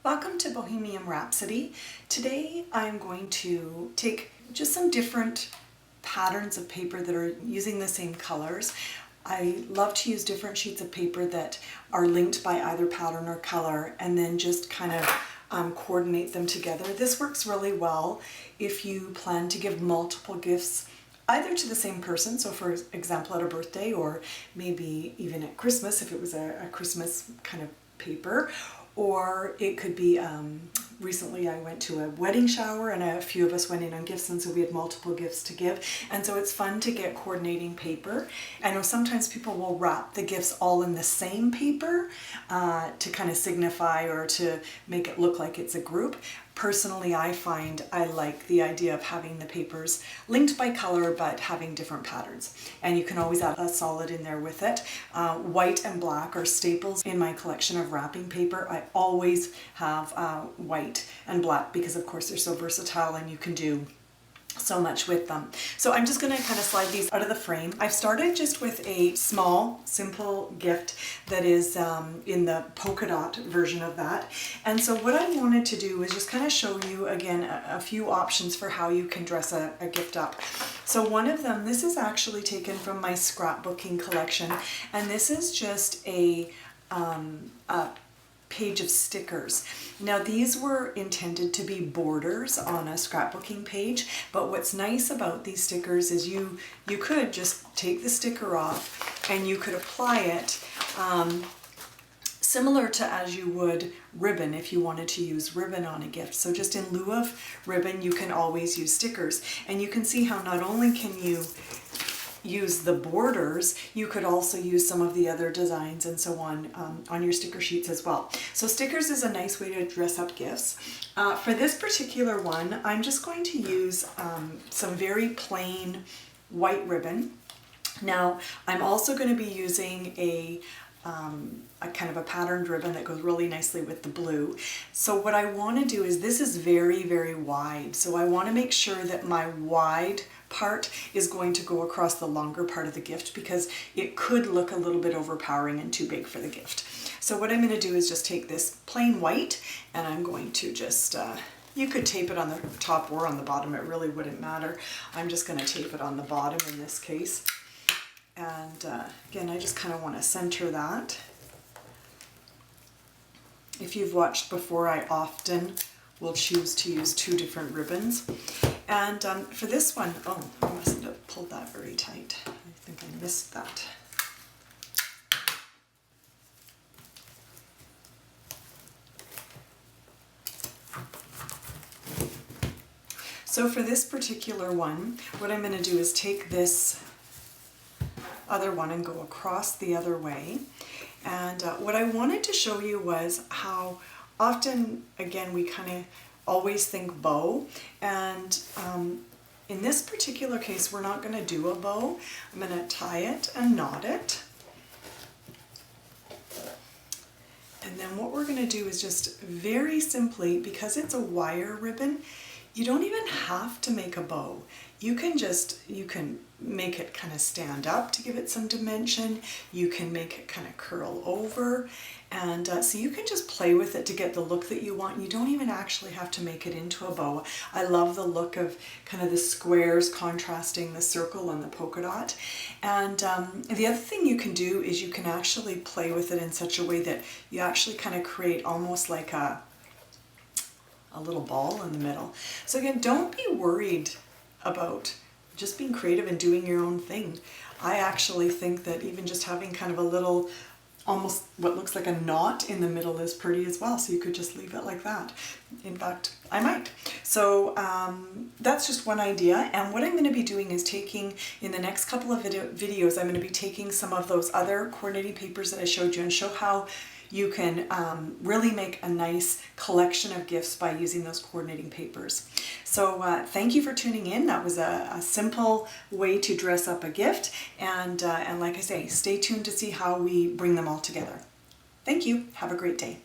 Welcome to Bohemian Rhapsody. Today I'm going to take just some different patterns of paper that are using the same colors. I love to use different sheets of paper that are linked by either pattern or color and then just kind of coordinate them together. This works really well if you plan to give multiple gifts either to the same person, so for example at a birthday or maybe even at Christmas if it was a Christmas kind of paper, or it could be, recently I went to a wedding shower and a few of us went in on gifts, and so we had multiple gifts to give, and so it's fun to get coordinating paper. I know sometimes people will wrap the gifts all in the same paper to kind of signify or to make it look like it's a group. Personally, I find I like the idea of having the papers linked by color but having different patterns, and you can always add a solid in there with it. White and black are staples in my collection of wrapping paper. I always have white and black because of course they're so versatile and you can do so much with them. So I'm just going to kind of slide these out of the frame. I've started just with a small, simple gift that is in the polka dot version of that. And so what I wanted to do is just kind of show you again a few options for how you can dress a gift up. So one of them, this is actually taken from my scrapbooking collection, and this is just a page of stickers. Now these were intended to be borders on a scrapbooking page, but what's nice about these stickers is you could just take the sticker off and you could apply it similar to as you would ribbon if you wanted to use ribbon on a gift. So just in lieu of ribbon you can always use stickers, and you can see how not only can you use the borders, you could also use some of the other designs and so on your sticker sheets as well. So stickers is a nice way to dress up gifts. For this particular one, I'm just going to use some very plain white ribbon. Now, I'm also going to be using a kind of a patterned ribbon that goes really nicely with the blue. So what I want to do is, this is very, very wide. So I want to make sure that my wide part is going to go across the longer part of the gift because it could look a little bit overpowering and too big for the gift. So what I'm going to do is just take this plain white and I'm going to just, you could tape it on the top or on the bottom, it really wouldn't matter. I'm just going to tape it on the bottom in this case. And again, I just kind of want to center that. If you've watched before, I often will choose to use two different ribbons. And for this one, oh, I mustn't have pulled that very tight. I think I missed that. So for this particular one, what I'm going to do is take this other one and go across the other way. And what I wanted to show you was how often, again, we kind of always think bow, and in this particular case we're not going to do a bow. I'm going to tie it and knot it, and then what we're going to do is just very simply, because it's a wire ribbon, you don't even have to make a bow. You can make it kind of stand up to give it some dimension. You can make it kind of curl over, and so you can just play with it to get the look that you want. You don't even actually have to make it into a bow. I love the look of kind of the squares contrasting the circle and the polka dot. And the other thing you can do is you can actually play with it in such a way that you actually kind of create almost like a little ball in the middle. So again, don't be worried about just being creative and doing your own thing. I actually think that even just having kind of a little, almost what looks like a knot in the middle is pretty as well, so you could just leave it like that. In fact, I might. So that's just one idea, and what I'm going to be doing is taking, in the next couple of videos, I'm going to be taking some of those other coordinating papers that I showed you and show how you can really make a nice collection of gifts by using those coordinating papers. So thank you for tuning in. That was a simple way to dress up a gift, and like I say, stay tuned to see how we bring them all together. Thank you. Have a great day.